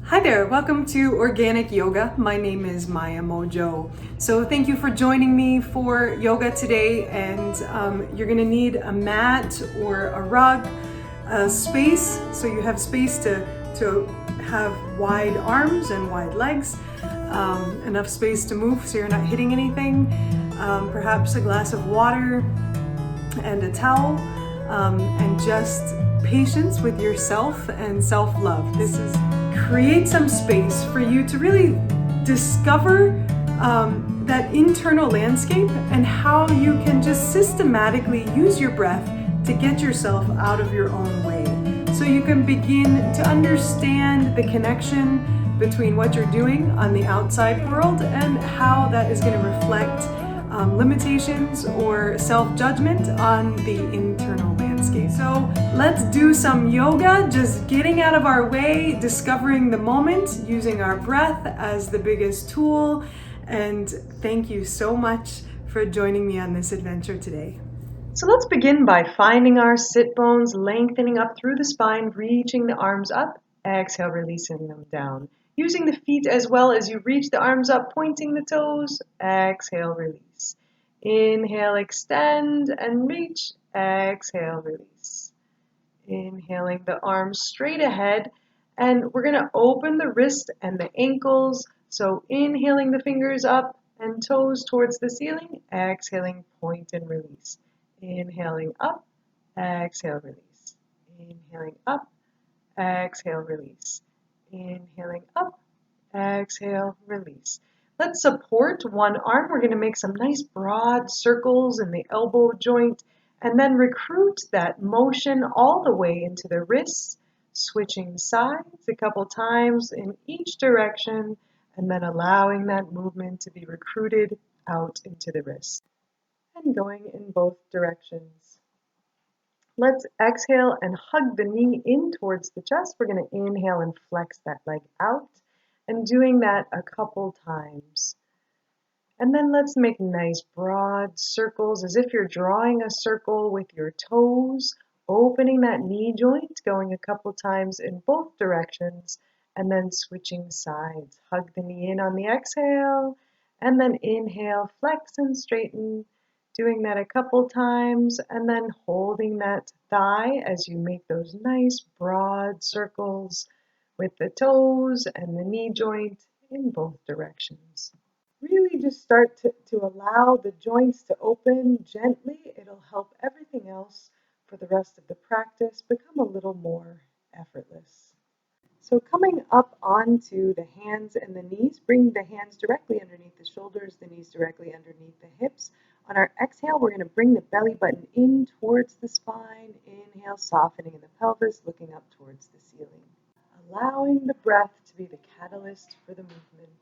Hi there, welcome to Organic Yoga. My name is Maya Mojo. So thank you for joining me for yoga today, and you're gonna need a mat or a rug, a space, so you have space to have wide arms and wide legs, enough space to move so you're not hitting anything, perhaps a glass of water and a towel, and just patience with yourself and self-love. This is create some space for you to really discover that internal landscape and how you can just systematically use your breath to get yourself out of your own way. So you can begin to understand the connection between what you're doing on the outside world and how that is going to reflect limitations or self-judgment on the internal landscape. So let's do some yoga, just getting out of our way, discovering the moment, using our breath as the biggest tool. And thank you so much for joining me on this adventure today. So let's begin by finding our sit bones, lengthening up through the spine, reaching the arms up, exhale, releasing them down. Using the feet as well as you reach the arms up, pointing the toes, exhale, release. Inhale, extend and reach, exhale, release. Inhaling the arms straight ahead, and we're going to open the wrist and the ankles. So inhaling the fingers up and toes towards the ceiling, exhaling, point and release. Inhaling up, exhale, release. Inhaling up, exhale, release. Inhaling up, exhale, release. Let's support one arm. We're going to make some nice broad circles in the elbow joint and then recruit that motion all the way into the wrists, switching sides a couple times in each direction and then allowing that movement to be recruited out into the wrists and going in both directions. Let's exhale and hug the knee in towards the chest. We're going to inhale and flex that leg out, and doing that a couple times. And then let's make nice broad circles as if you're drawing a circle with your toes, opening that knee joint, going a couple times in both directions, and then switching sides. Hug the knee in on the exhale, and then inhale, flex and straighten. Doing that a couple times and then holding that thigh as you make those nice broad circles with the toes and the knee joint in both directions. Really just start to allow the joints to open gently. It'll help everything else for the rest of the practice become a little more effortless. So coming up onto the hands and the knees, bring the hands directly underneath the shoulders, the knees directly underneath the hips. On our exhale, we're going to bring the belly button in towards the spine. Inhale, softening in the pelvis, looking up towards the ceiling. Allowing the breath to be the catalyst for the movement.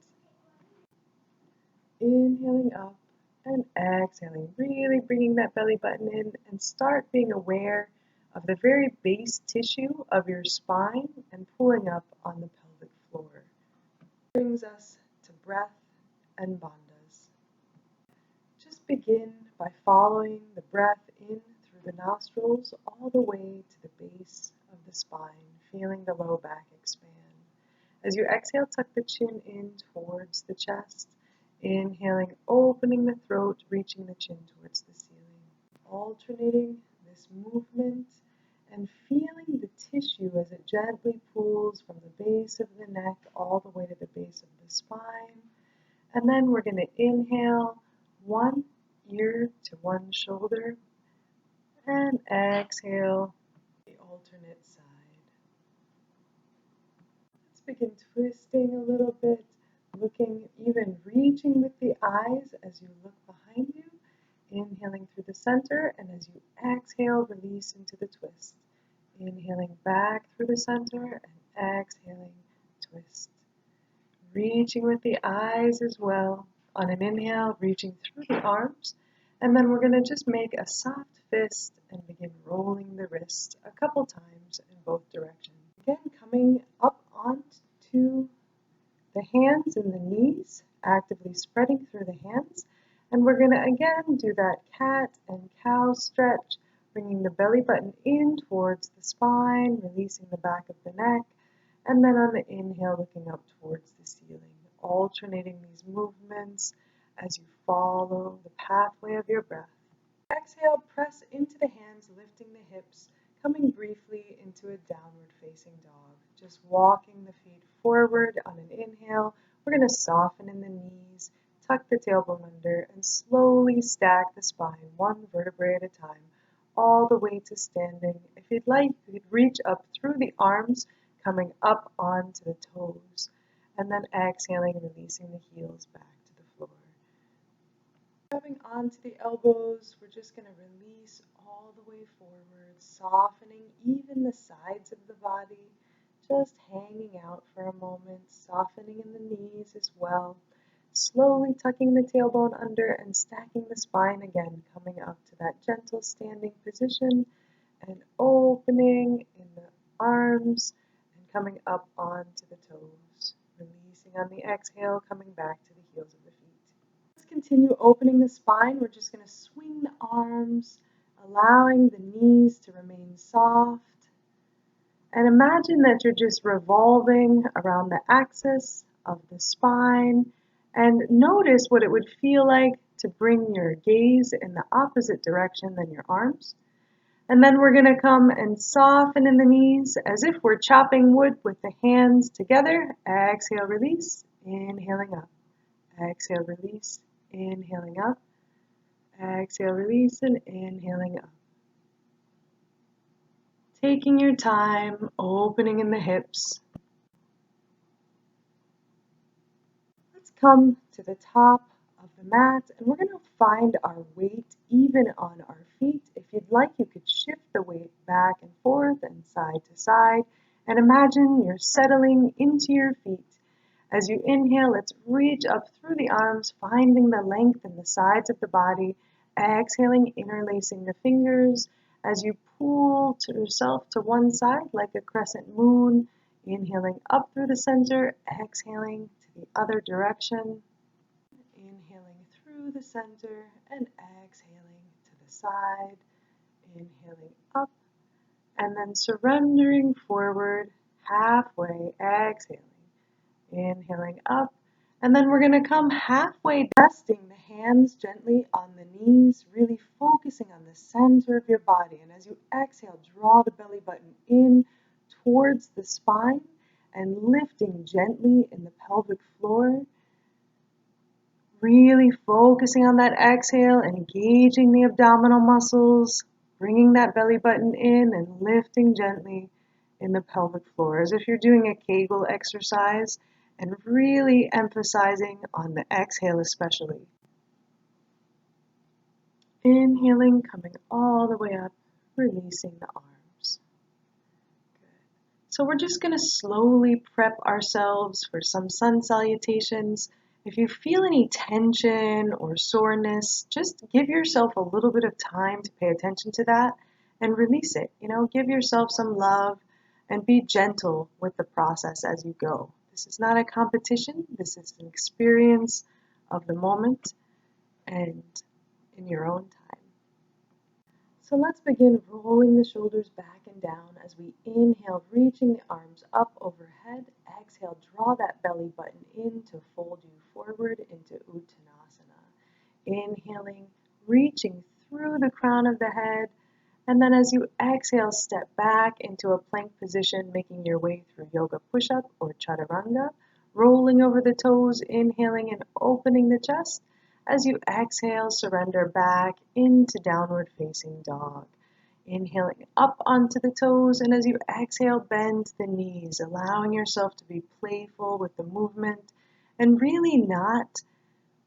Inhaling up and exhaling, really bringing that belly button in and start being aware of the very base tissue of your spine and pulling up on the pelvic floor. Brings us to breath and bandhas. Just begin by following the breath in through the nostrils all the way to the base of the spine, feeling the low back expand. As you exhale, tuck the chin in towards the chest. Inhaling, opening the throat, reaching the chin towards the ceiling. Alternating this movement and feeling the tissue as it gently pulls from the base of the neck all the way to the base of the spine. And then we're going to inhale one ear to one shoulder and exhale the alternate side. Let's begin twisting a little bit, looking, even reaching with the eyes as you look behind you, inhaling through the center, and as you exhale, release into the twist. Inhaling back through the center and exhaling, twist. Reaching with the eyes as well. On an inhale, reaching through the arms, and then we're going to just make a soft fist and begin rolling the wrist a couple times in both directions. Again, coming up onto the hands and the knees, actively spreading through the hands. And we're going to again do that cat and cow stretch, bringing the belly button in towards the spine, releasing the back of the neck, And then on the inhale, looking up towards the ceiling, alternating these movements as you follow the pathway of your breath. Exhale, press into the hands, lifting the hips, coming briefly into a downward facing dog. Just walking the feet forward on an inhale. We're going to soften in the knees, tuck the tailbone under, and slowly stack the spine one vertebrae at a time, all the way to standing. If you'd like, you could reach up through the arms, coming up onto the toes, and then exhaling and releasing the heels back to the floor. Grabbing onto the elbows, we're just going to release all the way forward, softening even the sides of the body, just hanging out for a moment, softening in the knees as well, slowly tucking the tailbone under and stacking the spine again, coming up to that gentle standing position and opening in the arms and coming up onto the toes, releasing on the exhale, coming back to the heels of the feet. Continue opening the spine. We're just going to swing the arms, allowing the knees to remain soft. And imagine that you're just revolving around the axis of the spine. And notice what it would feel like to bring your gaze in the opposite direction than your arms. And then we're going to come and soften in the knees as if we're chopping wood with the hands together. Exhale, release. Inhaling up. Exhale, release. Inhaling up, exhale, release, and inhaling up. Taking your time, opening in the hips. Let's come to the top of the mat, and we're going to find our weight even on our feet. If you'd like, you could shift the weight back and forth and side to side, and imagine you're settling into your feet. As you inhale, let's reach up through the arms, finding the length in the sides of the body. Exhaling, interlacing the fingers as you pull to yourself to one side like a crescent moon. Inhaling up through the center, exhaling to the other direction. Inhaling through the center and exhaling to the side. Inhaling up and then surrendering forward halfway, exhaling. Inhaling up, and then we're going to come halfway, resting the hands gently on the knees, really focusing on the center of your body. And as you exhale, draw the belly button in towards the spine and lifting gently in the pelvic floor. Really focusing on that exhale, engaging the abdominal muscles, bringing that belly button in and lifting gently in the pelvic floor, as if you're doing a Kegel exercise, and really emphasizing on the exhale especially. Inhaling, coming all the way up, releasing the arms. Good. So we're just going to slowly prep ourselves for some sun salutations. If you feel any tension or soreness, just give yourself a little bit of time to pay attention to that and release it. Give yourself some love and be gentle with the process as you go. This is not a competition. This is an experience of the moment and in your own time. So let's begin rolling the shoulders back and down as we inhale, reaching the arms up overhead. Exhale, draw that belly button in to fold you forward into Uttanasana. Inhaling, reaching through the crown of the head. And then as you exhale, step back into a plank position, making your way through yoga push-up or chaturanga, rolling over the toes, inhaling and opening the chest. As you exhale, surrender back into downward facing dog. Inhaling up onto the toes, and as you exhale, bend the knees, allowing yourself to be playful with the movement and really not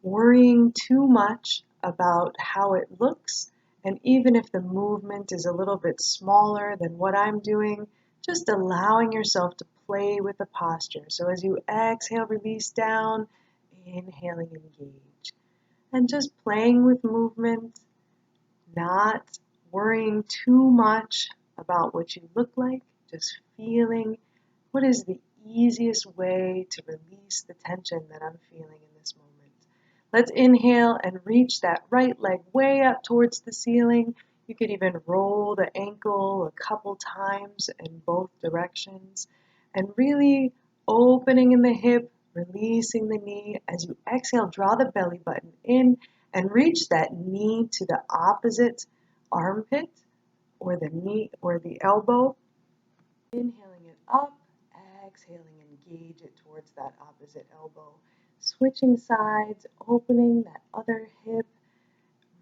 worrying too much about how it looks. And even if the movement is a little bit smaller than what I'm doing, just allowing yourself to play with the posture. So as you exhale, release down, inhaling, engage. And just playing with movement, not worrying too much about what you look like, just feeling what is the easiest way to release the tension that I'm feeling in this moment. Let's inhale and reach that right leg way up towards the ceiling. You could even roll the ankle a couple times in both directions. and really opening in the hip, releasing the knee. As you exhale, draw the belly button in and reach that knee to the opposite armpit or the knee or the elbow. Inhaling it up, exhaling, engage it towards that opposite elbow. Switching sides, opening that other hip,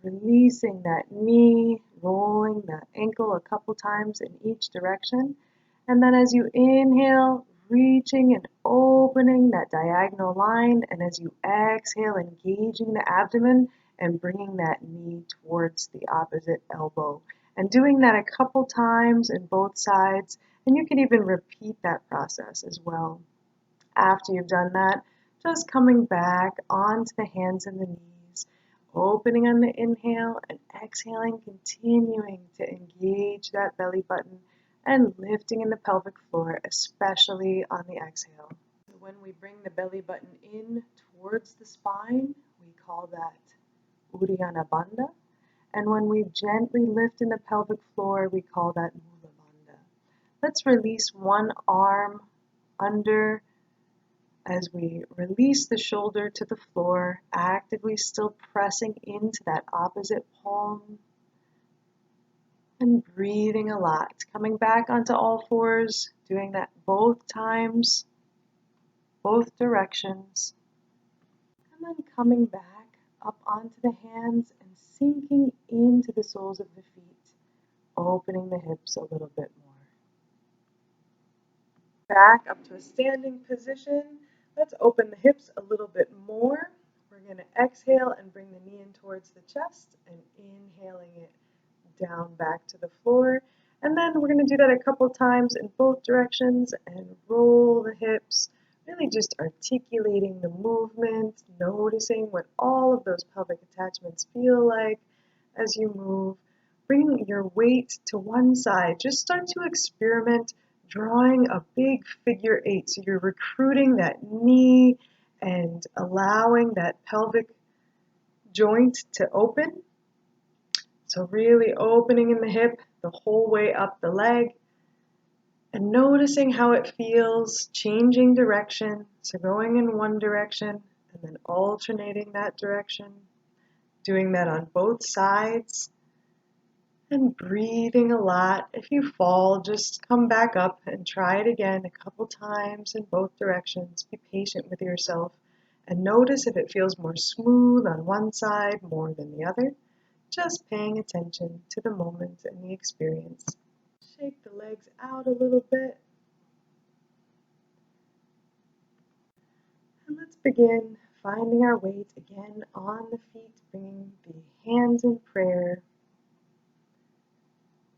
releasing that knee, rolling the ankle a couple times in each direction. And then as you inhale, reaching and opening that diagonal line. And as you exhale, engaging the abdomen and bringing that knee towards the opposite elbow. And doing that a couple times in both sides. And you can even repeat that process as well. After you've done that, just coming back onto the hands and the knees, opening on the inhale and exhaling, continuing to engage that belly button and lifting in the pelvic floor, especially on the exhale. When we bring the belly button in towards the spine, we call that Uddiyana Bandha. And when we gently lift in the pelvic floor, we call that Mula Bandha. Let's release one arm under as we release the shoulder to the floor, actively still pressing into that opposite palm and breathing a lot. Coming back onto all fours, doing that both times, both directions, and then coming back up onto the hands and sinking into the soles of the feet, opening the hips a little bit more. Back up to a standing position. Let's open the hips a little bit more. We're going to exhale and bring the knee in towards the chest and inhaling it down back to the floor. And then we're going to do that a couple times in both directions and roll the hips, really just articulating the movement, noticing what all of those pelvic attachments feel like as you move. Bring your weight to one side. Just start to experiment drawing a big figure 8. So you're recruiting that knee and allowing that pelvic joint to open. So really opening in the hip the whole way up the leg and noticing how it feels, changing direction. So going in one direction and then alternating that direction, doing that on both sides. And breathing a lot. If you fall, just come back up and try it again a couple times in both directions. Be patient with yourself and notice if it feels more smooth on one side more than the other. Just paying attention to the moment and the experience. Shake the legs out a little bit. And let's begin finding our weight again on the feet, bringing the hands in prayer.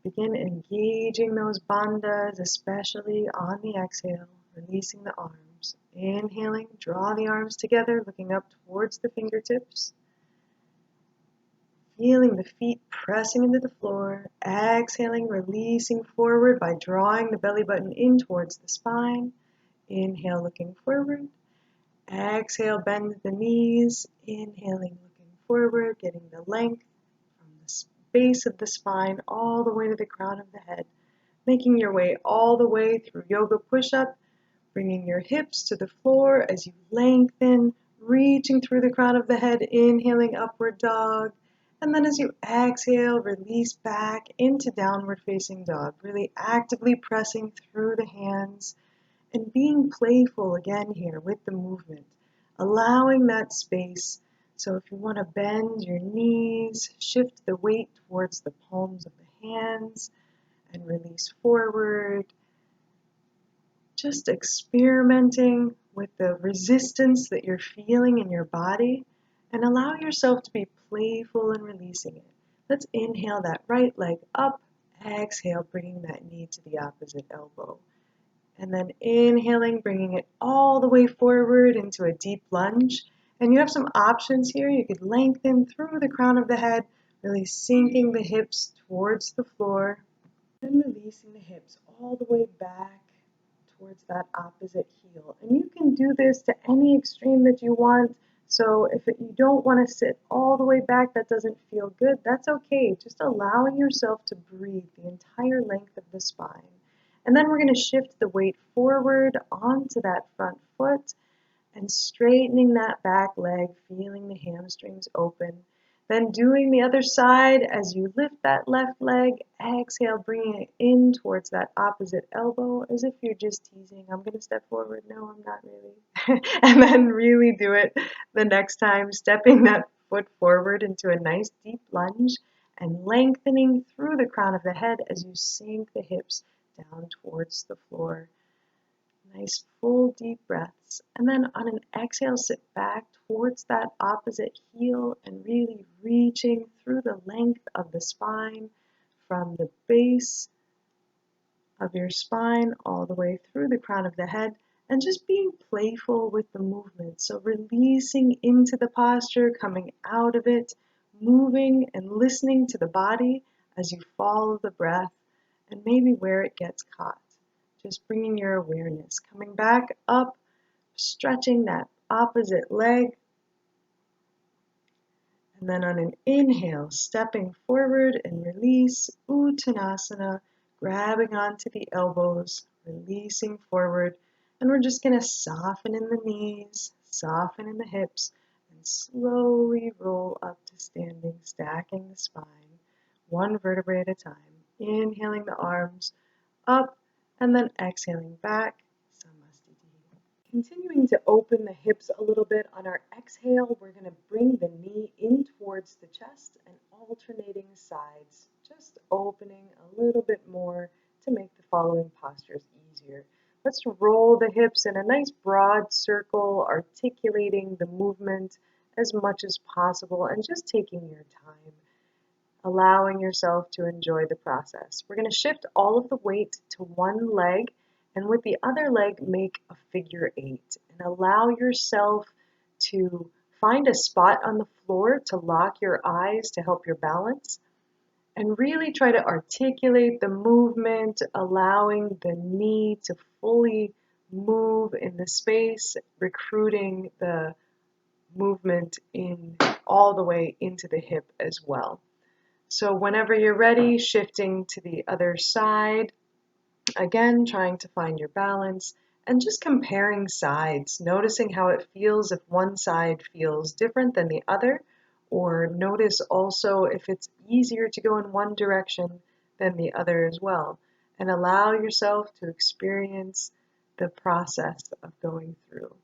Begin engaging those bandhas, especially on the exhale, releasing the arms. Inhaling, draw the arms together, looking up towards the fingertips. Feeling the feet pressing into the floor. Exhaling, releasing forward by drawing the belly button in towards the spine. Inhale, looking forward. Exhale, bend the knees. Inhaling, looking forward, getting the length from the base of the spine all the way to the crown of the head, making your way all the way through yoga push-up, bringing your hips to the floor as you lengthen, reaching through the crown of the head, inhaling upward dog, and then as you exhale, release back into downward facing dog, really actively pressing through the hands and being playful again here with the movement, allowing that space. So if you want to bend your knees, shift the weight towards the palms of the hands and release forward. Just experimenting with the resistance that you're feeling in your body and allow yourself to be playful in releasing it. Let's inhale that right leg up, exhale, bringing that knee to the opposite elbow. And then inhaling, bringing it all the way forward into a deep lunge. And you have some options here. You could lengthen through the crown of the head, really sinking the hips towards the floor and releasing the hips all the way back towards that opposite heel. And you can do this to any extreme that you want. So if you don't want to sit all the way back, that doesn't feel good, that's okay. Just allowing yourself to breathe the entire length of the spine. And then we're going to shift the weight forward onto that front foot and straightening that back leg, feeling the hamstrings open. Then doing the other side as you lift that left leg, exhale, bringing it in towards that opposite elbow as if you're just teasing. I'm going to step forward. No, I'm not really. And then really do it the next time, stepping that foot forward into a nice deep lunge and lengthening through the crown of the head as you sink the hips down towards the floor. Nice full deep breaths. And then on an exhale, sit back towards that opposite heel and really reaching through the length of the spine from the base of your spine all the way through the crown of the head, and just being playful with the movement. So releasing into the posture, coming out of it, moving and listening to the body as you follow the breath and maybe where it gets caught. Just bringing your awareness, coming back up, stretching that opposite leg, and then on an inhale, stepping forward and release, Uttanasana, grabbing onto the elbows, releasing forward, and we're just going to soften in the knees, soften in the hips, and slowly roll up to standing, stacking the spine, one vertebrae at a time, inhaling the arms up, and then exhaling back, Samastiti. Continuing to open the hips a little bit on our exhale, we're going to bring the knee in towards the chest and alternating sides, just opening a little bit more to make the following postures easier. Let's roll the hips in a nice broad circle, articulating the movement as much as possible and just taking your time, allowing yourself to enjoy the process. We're going to shift all of the weight to one leg, and with the other leg, make a figure 8. And allow yourself to find a spot on the floor to lock your eyes to help your balance. And really try to articulate the movement, allowing the knee to fully move in the space, recruiting the movement in all the way into the hip as well. So whenever you're ready, shifting to the other side, again, trying to find your balance and just comparing sides, noticing how it feels if one side feels different than the other, or notice also if it's easier to go in one direction than the other as well, and allow yourself to experience the process of going through.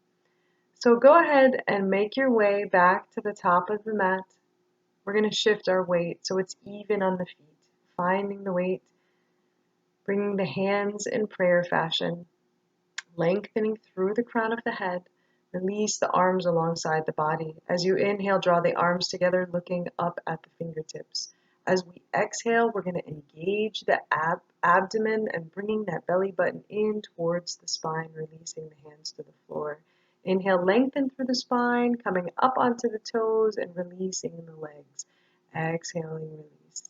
So go ahead and make your way back to the top of the mat. We're going to shift our weight so it's even on the feet, finding the weight, bringing the hands in prayer fashion, lengthening through the crown of the head. Release the arms alongside the body. As you inhale, draw the arms together, looking up at the fingertips. As we exhale, we're going to engage the abdomen and bringing that belly button in towards the spine, releasing the hands to the floor. Inhale, lengthen through the spine, coming up onto the toes and releasing the legs. Exhaling, release.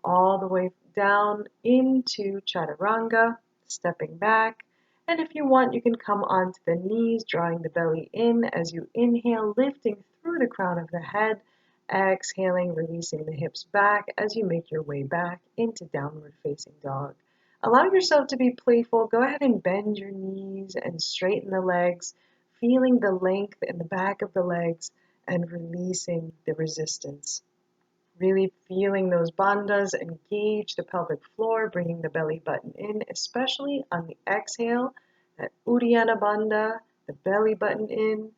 All the way down into Chaturanga, stepping back. And if you want, you can come onto the knees, drawing the belly in as you inhale, lifting through the crown of the head. Exhaling, releasing the hips back as you make your way back into downward facing dog. Allow yourself to be playful. Go ahead and bend your knees and straighten the legs, feeling the length in the back of the legs and releasing the resistance. Really feeling those bandhas engage the pelvic floor, bringing the belly button in, especially on the exhale, that Uddiyana Bandha, the belly button in,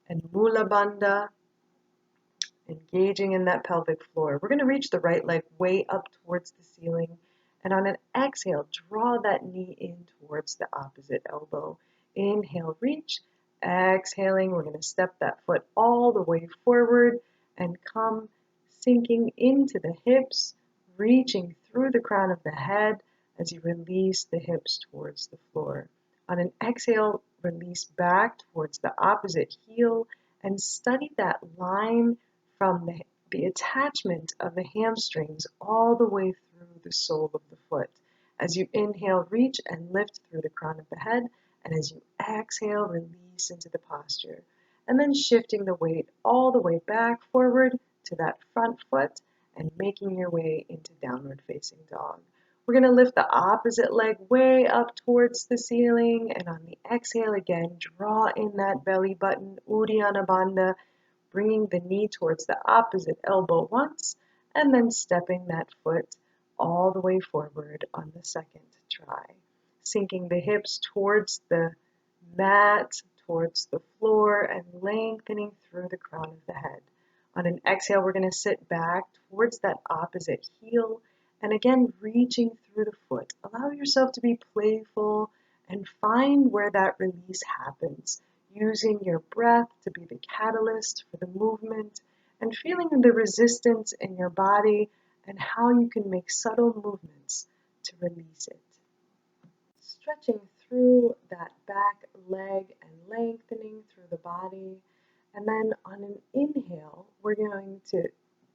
and Mula Bandha, engaging in that pelvic floor. We're going to reach the right leg way up towards the ceiling, and on an exhale, draw that knee in towards the opposite elbow. Inhale, reach. Exhaling, we're going to step that foot all the way forward and come sinking into the hips, reaching through the crown of the head as you release the hips towards the floor. On an exhale, release back towards the opposite heel and study that line from the attachment of the hamstrings all the way through the sole of the foot. As you inhale, reach and lift through the crown of the head, and as you exhale, release into the posture. And then shifting the weight all the way back forward to that front foot and making your way into downward facing dog. We're going to lift the opposite leg way up towards the ceiling, and on the exhale again, draw in that belly button, Uddiyana Bandha, bringing the knee towards the opposite elbow once, and then stepping that foot all the way forward on the second try. Sinking the hips towards the mat, towards the floor, and lengthening through the crown of the head. On an exhale, we're going to sit back towards that opposite heel, and again, reaching through the foot. Allow yourself to be playful and find where that release happens, using your breath to be the catalyst for the movement, and feeling the resistance in your body and how you can make subtle movements to release it. Stretching through that back leg and lengthening through the body. And then on an inhale, we're going to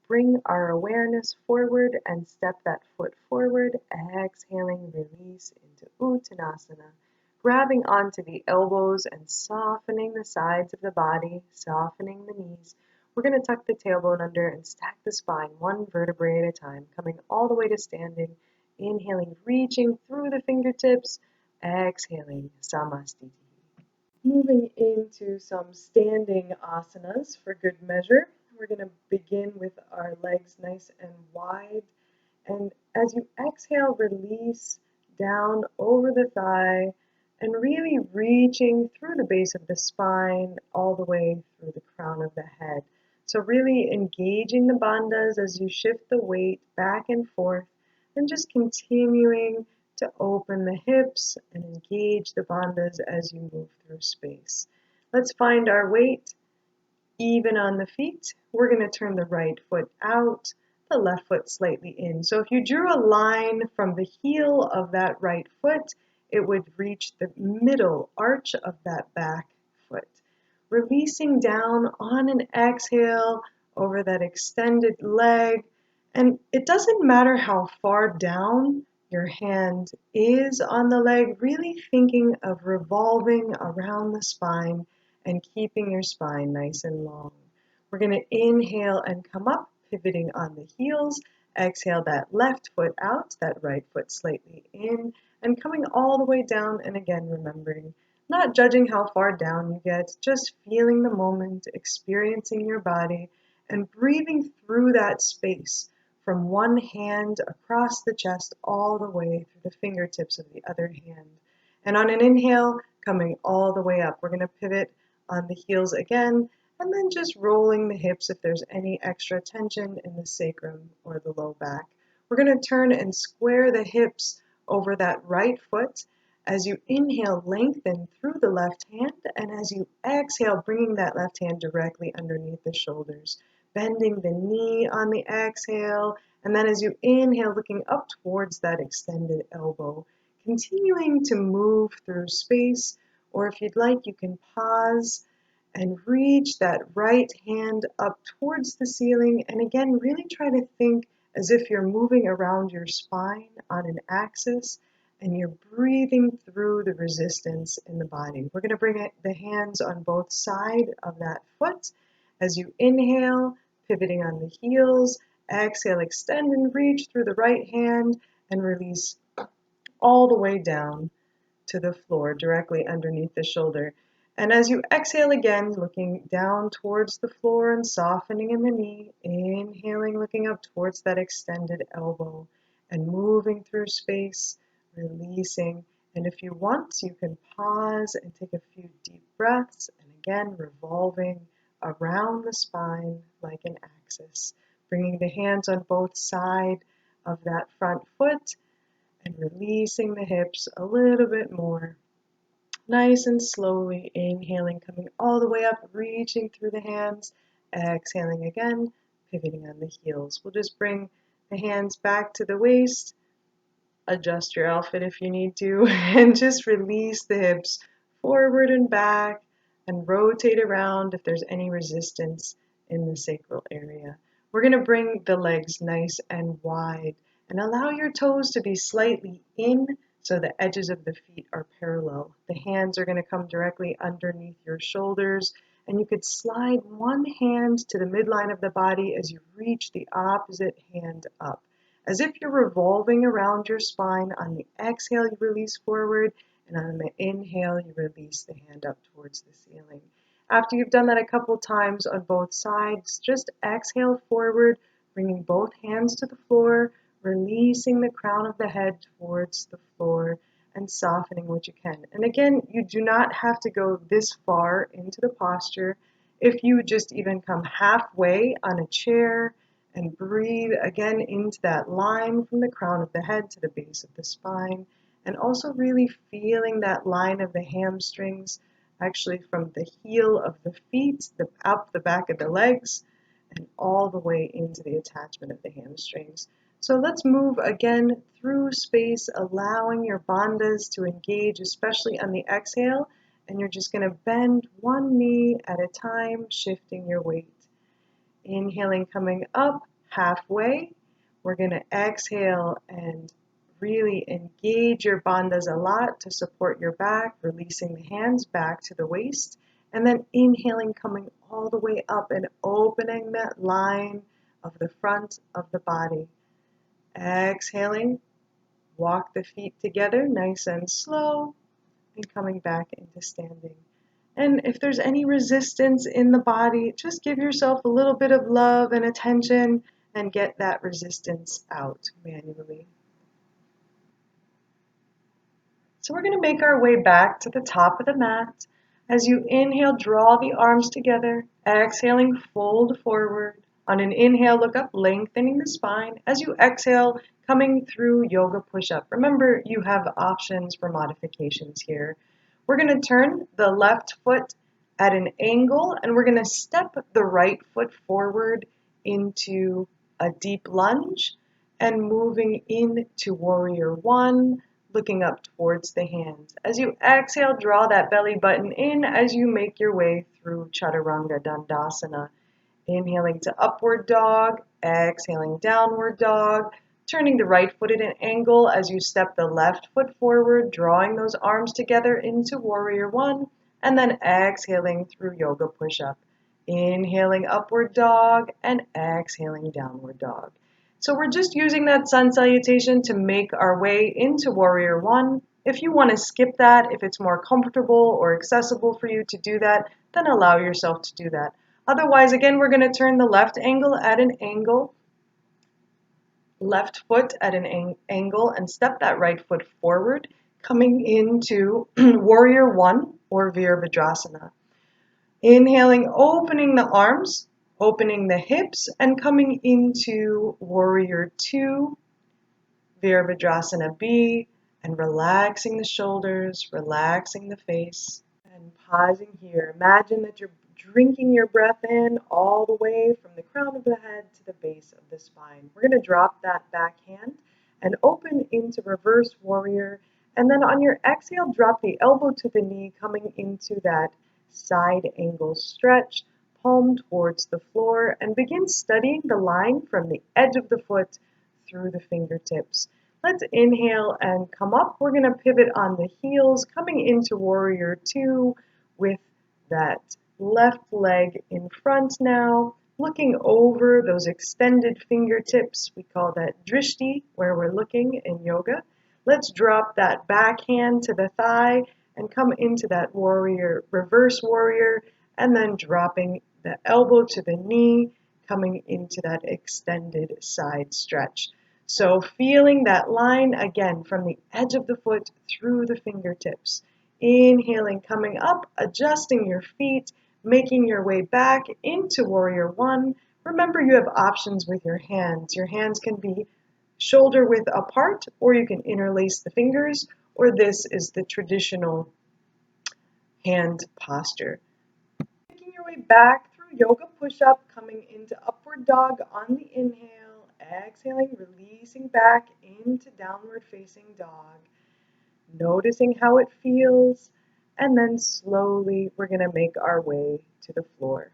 bring our awareness forward and step that foot forward, exhaling, release into Uttanasana, grabbing onto the elbows and softening the sides of the body, softening the knees. We're going to tuck the tailbone under and stack the spine one vertebrae at a time, coming all the way to standing, inhaling, reaching through the fingertips, exhaling, Samastiti. Moving into some standing asanas for good measure. We're going to begin with our legs nice and wide. And as you exhale, release down over the thigh and really reaching through the base of the spine all the way through the crown of the head. So really engaging the bandhas as you shift the weight back and forth and just continuing to open the hips and engage the bandhas as you move through space. Let's find our weight even on the feet. We're going to turn the right foot out, the left foot slightly in. So if you drew a line from the heel of that right foot, it would reach the middle arch of that back foot. Releasing down on an exhale over that extended leg. And it doesn't matter how far down your hand is on the leg, really thinking of revolving around the spine and keeping your spine nice and long. We're going to inhale and come up, pivoting on the heels. Exhale that left foot out, that right foot slightly in, and coming all the way down, and again remembering, not judging how far down you get, just feeling the moment, experiencing your body, and breathing through that space from one hand across the chest all the way through the fingertips of the other hand. And on an inhale, coming all the way up, we're going to pivot on the heels again, and then just rolling the hips if there's any extra tension in the sacrum or the low back. We're going to turn and square the hips over that right foot. As you inhale, lengthen through the left hand, and as you exhale, bringing that left hand directly underneath the shoulders, bending the knee on the exhale, and then as you inhale, looking up towards that extended elbow, continuing to move through space, or if you'd like, you can pause and reach that right hand up towards the ceiling, and again, really try to think as if you're moving around your spine on an axis, and you're breathing through the resistance in the body. We're going to bring the hands on both sides of that foot. As you inhale, pivoting on the heels, exhale, extend and reach through the right hand and release all the way down to the floor, directly underneath the shoulder. And as you exhale again, looking down towards the floor and softening in the knee, inhaling, looking up towards that extended elbow and moving through space, releasing. And if you want, you can pause and take a few deep breaths, and again, revolving around the spine like an axis, bringing the hands on both sides of that front foot and releasing the hips a little bit more. Nice and slowly, inhaling, coming all the way up, reaching through the hands, exhaling again, pivoting on the heels. We'll just bring the hands back to the waist, adjust your outfit if you need to, and just release the hips forward and back, and rotate around if there's any resistance in the sacral area. We're going to bring the legs nice and wide, and allow your toes to be slightly in, so the edges of the feet are parallel. The hands are going to come directly underneath your shoulders, and you could slide one hand to the midline of the body as you reach the opposite hand up. as if you're revolving around your spine. On the exhale, you release forward, and on the inhale, you release the hand up towards the ceiling. After you've done that a couple times on both sides, just exhale forward, bringing both hands to the floor, releasing the crown of the head towards the floor, and softening what you can. And again, you do not have to go this far into the posture. If you just even come halfway on a chair and breathe again into that line from the crown of the head to the base of the spine, and also really feeling that line of the hamstrings, actually from the heel of the feet, up the back of the legs, and all the way into the attachment of the hamstrings. So let's move again through space, allowing your bandhas to engage, especially on the exhale, and you're just going to bend one knee at a time, shifting your weight. Inhaling, coming up halfway. We're going to exhale and really engage your bandhas a lot to support your back, releasing the hands back to the waist, and then inhaling, coming all the way up and opening that line of the front of the body. Exhaling, walk the feet together nice and slow, and coming back into standing. And if there's any resistance in the body, just give yourself a little bit of love and attention and get that resistance out manually. So we're going to make our way back to the top of the mat. As you inhale, draw the arms together. Exhaling, fold forward. On an inhale, look up, lengthening the spine. As you exhale, coming through yoga push-up. Remember, you have options for modifications here. We're going to turn the left foot at an angle, and we're going to step the right foot forward into a deep lunge and moving into warrior one, looking up towards the hands. As you exhale, draw that belly button in as you make your way through Chaturanga Dandasana. Inhaling to upward dog, exhaling downward dog, turning the right foot at an angle as you step the left foot forward, drawing those arms together into warrior one, and then exhaling through yoga push-up. Inhaling upward dog and exhaling downward dog. So we're just using that sun salutation to make our way into warrior one. If you want to skip that, if it's more comfortable or accessible for you to do that, then allow yourself to do that. Otherwise, again, we're going to turn the left ankle at an angle, left foot at an angle, and step that right foot forward, coming into warrior one or Virabhadrasana. Inhaling, opening the arms, opening the hips, and coming into warrior two, Virabhadrasana B, and relaxing the shoulders, relaxing the face, and pausing here. Imagine that you're drinking your breath in all the way from the crown of the head to the base of the spine. We're going to drop that back hand and open into reverse warrior. And then on your exhale, drop the elbow to the knee, coming into that side angle stretch, palm towards the floor, and begin studying the line from the edge of the foot through the fingertips. Let's inhale and come up. We're going to pivot on the heels, coming into warrior two with that left leg in front now, looking over those extended fingertips. We call that drishti, where we're looking in yoga. Let's drop that back hand to the thigh and come into that warrior, reverse warrior, and then dropping the elbow to the knee, coming into that extended side stretch. So feeling that line again from the edge of the foot through the fingertips. Inhaling, coming up, adjusting your feet, making your way back into warrior one. Remember, you have options with your hands. Your hands can be shoulder width apart, or you can interlace the fingers, or this is the traditional hand posture. Making your way back through yoga push-up, coming into upward dog on the inhale. Exhaling, releasing back into downward facing dog. Noticing how it feels, and then slowly we're going to make our way to the floor.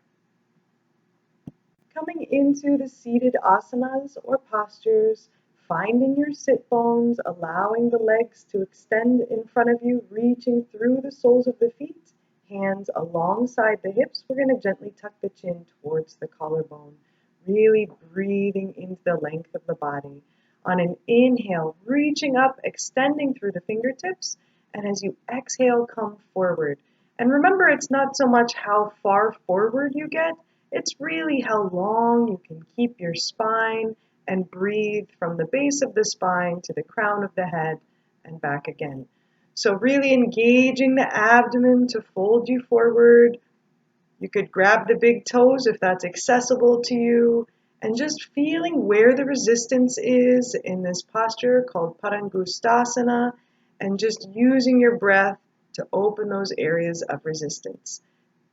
Coming into the seated asanas or postures, finding your sit bones, allowing the legs to extend in front of you, reaching through the soles of the feet, hands alongside the hips. We're going to gently tuck the chin towards the collarbone. Really breathing into the length of the body. On an inhale, reaching up, extending through the fingertips, and as you exhale, come forward. And remember, it's not so much how far forward you get, it's really how long you can keep your spine and breathe from the base of the spine to the crown of the head and back again. So really engaging the abdomen to fold you forward. You could grab the big toes if that's accessible to you, and just feeling where the resistance is in this posture called Padangusthasana, and just using your breath to open those areas of resistance.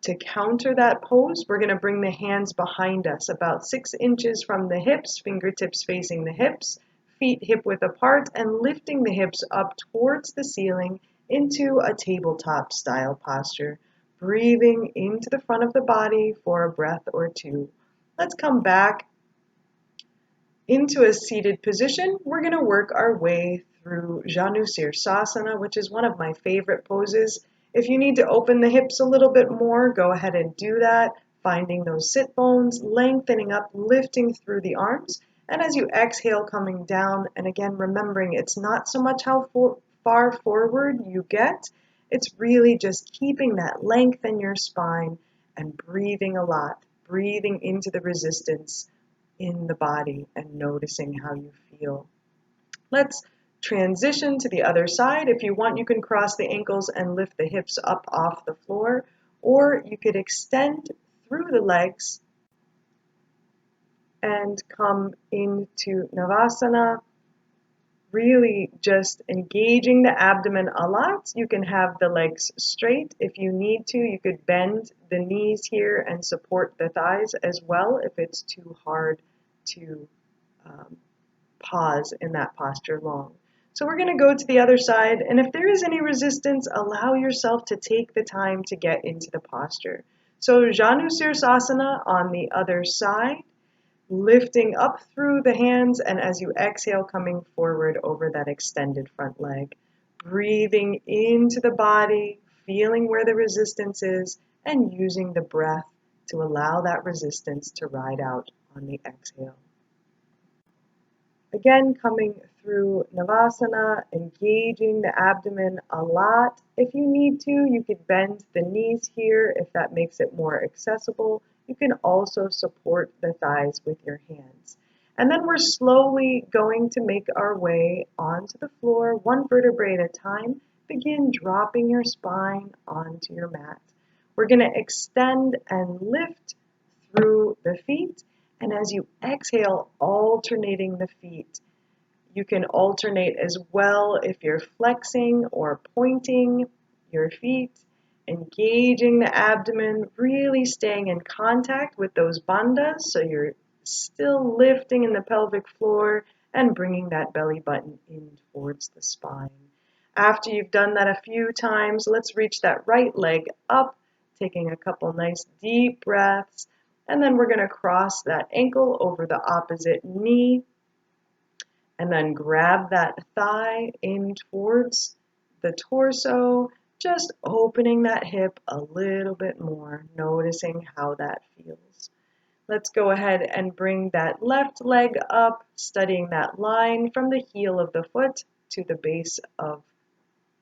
To counter that pose, we're going to bring the hands behind us, about 6 inches from the hips, fingertips facing the hips, feet hip-width apart, and lifting the hips up towards the ceiling into a tabletop style posture. Breathing into the front of the body for a breath or two. Let's come back into a seated position. We're going to work our way through Sirsasana, which is one of my favorite poses. If you need to open the hips a little bit more, go ahead and do that, finding those sit bones, lengthening up, lifting through the arms, and as you exhale, coming down, and again, remembering it's not so much how far forward you get, it's really just keeping that length in your spine and breathing a lot, breathing into the resistance in the body and noticing how you feel. Let's transition to the other side. If you want, you can cross the ankles and lift the hips up off the floor, or you could extend through the legs and come into Navasana, really just engaging the abdomen a lot. You can have the legs straight if you need to. You could bend the knees here and support the thighs as well if it's too hard to pause in that posture long. So we're going to go to the other side, and if there is any resistance, allow yourself to take the time to get into the posture. So Sirsasana on the other side, lifting up through the hands, and as you exhale, coming forward over that extended front leg. Breathing into the body, feeling where the resistance is, and using the breath to allow that resistance to ride out on the exhale. Again, coming through Navasana, engaging the abdomen a lot. If you need to, you could bend the knees here if that makes it more accessible. You can also support the thighs with your hands. And then we're slowly going to make our way onto the floor, one vertebrae at a time. Begin dropping your spine onto your mat. We're going to extend and lift through the feet. And as you exhale, alternating the feet. You can alternate as well if you're flexing or pointing your feet, engaging the abdomen, really staying in contact with those bandhas, so you're still lifting in the pelvic floor and bringing that belly button in towards the spine. After you've done that a few times, let's reach that right leg up, taking a couple nice deep breaths. And then we're going to cross that ankle over the opposite knee and then grab that thigh in towards the torso, just opening that hip a little bit more, noticing how that feels. Let's go ahead and bring that left leg up, studying that line from the heel of the foot to the base of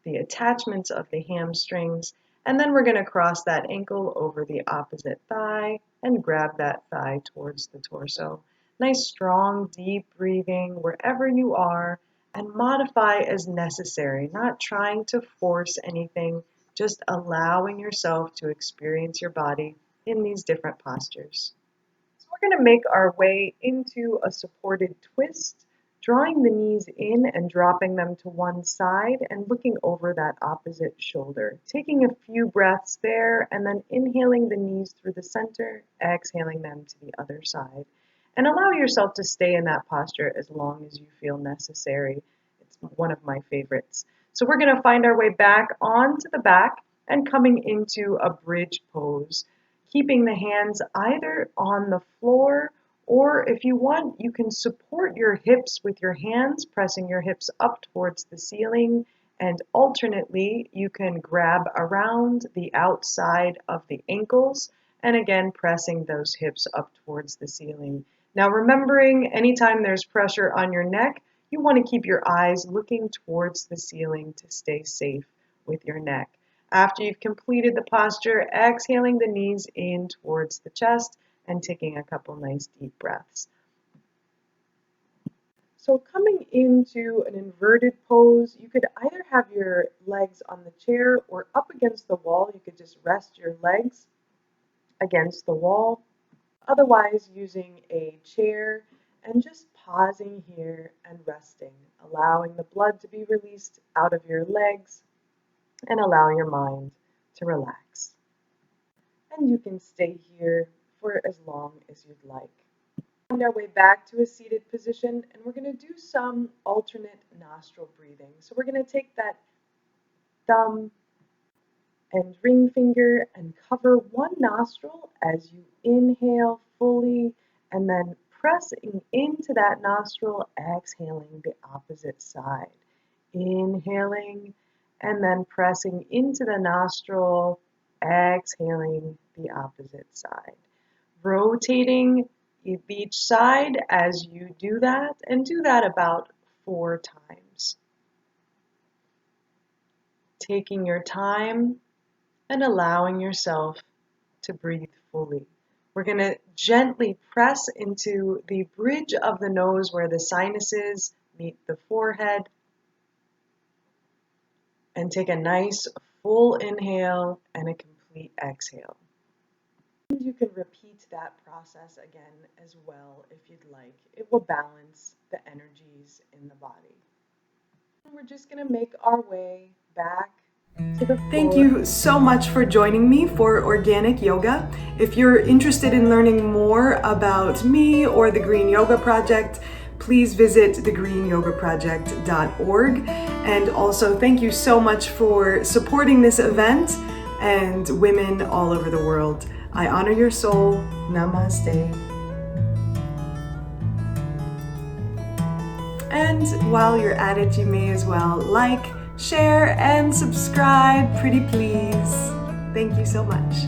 the attachments of the hamstrings. And then we're going to cross that ankle over the opposite thigh and grab that thigh towards the torso. Nice, strong, deep breathing wherever you are, and modify as necessary, not trying to force anything, just allowing yourself to experience your body in these different postures. So we're going to make our way into a supported twist, drawing the knees in and dropping them to one side and looking over that opposite shoulder. Taking a few breaths there and then inhaling the knees through the center, exhaling them to the other side. And allow yourself to stay in that posture as long as you feel necessary. It's one of my favorites. So we're going to find our way back onto the back and coming into a bridge pose, keeping the hands either on the floor, or if you want, you can support your hips with your hands, pressing your hips up towards the ceiling, and alternately, you can grab around the outside of the ankles, and again, pressing those hips up towards the ceiling. Now, remembering anytime there's pressure on your neck, You want to keep your eyes looking towards the ceiling to stay safe with your neck. After you've completed the posture, exhaling the knees in towards the chest and taking a couple nice deep breaths. So coming into an inverted pose, you could either have your legs on the chair or up against the wall. You could just rest your legs against the wall. Otherwise, using a chair and just pausing here and resting, allowing the blood to be released out of your legs and allow your mind to relax. And you can stay here for as long as you'd like. Find our way back to a seated position, and we're going to do some alternate nostril breathing. So we're going to take that thumb and ring finger and cover one nostril as you inhale fully, and then pressing into that nostril, exhaling the opposite side. Inhaling and then pressing into the nostril, exhaling the opposite side. Rotating each side as you do that, and do that about 4 times. Taking your time and allowing yourself to breathe fully. We're going to gently press into the bridge of the nose where the sinuses meet the forehead, and take a nice full inhale and a complete exhale. You can repeat that process again as well if you'd like. It will balance the energies in the body. And we're just going to make our way back to the floor. Thank you so much for joining me for Organic Yoga. If you're interested in learning more about me or the Green Yoga Project, please visit thegreenyogaproject.org. And also thank you so much for supporting this event and women all over the world. I honor your soul. Namaste. And while you're at it, you may as well like, share, and subscribe, pretty please. Thank you so much.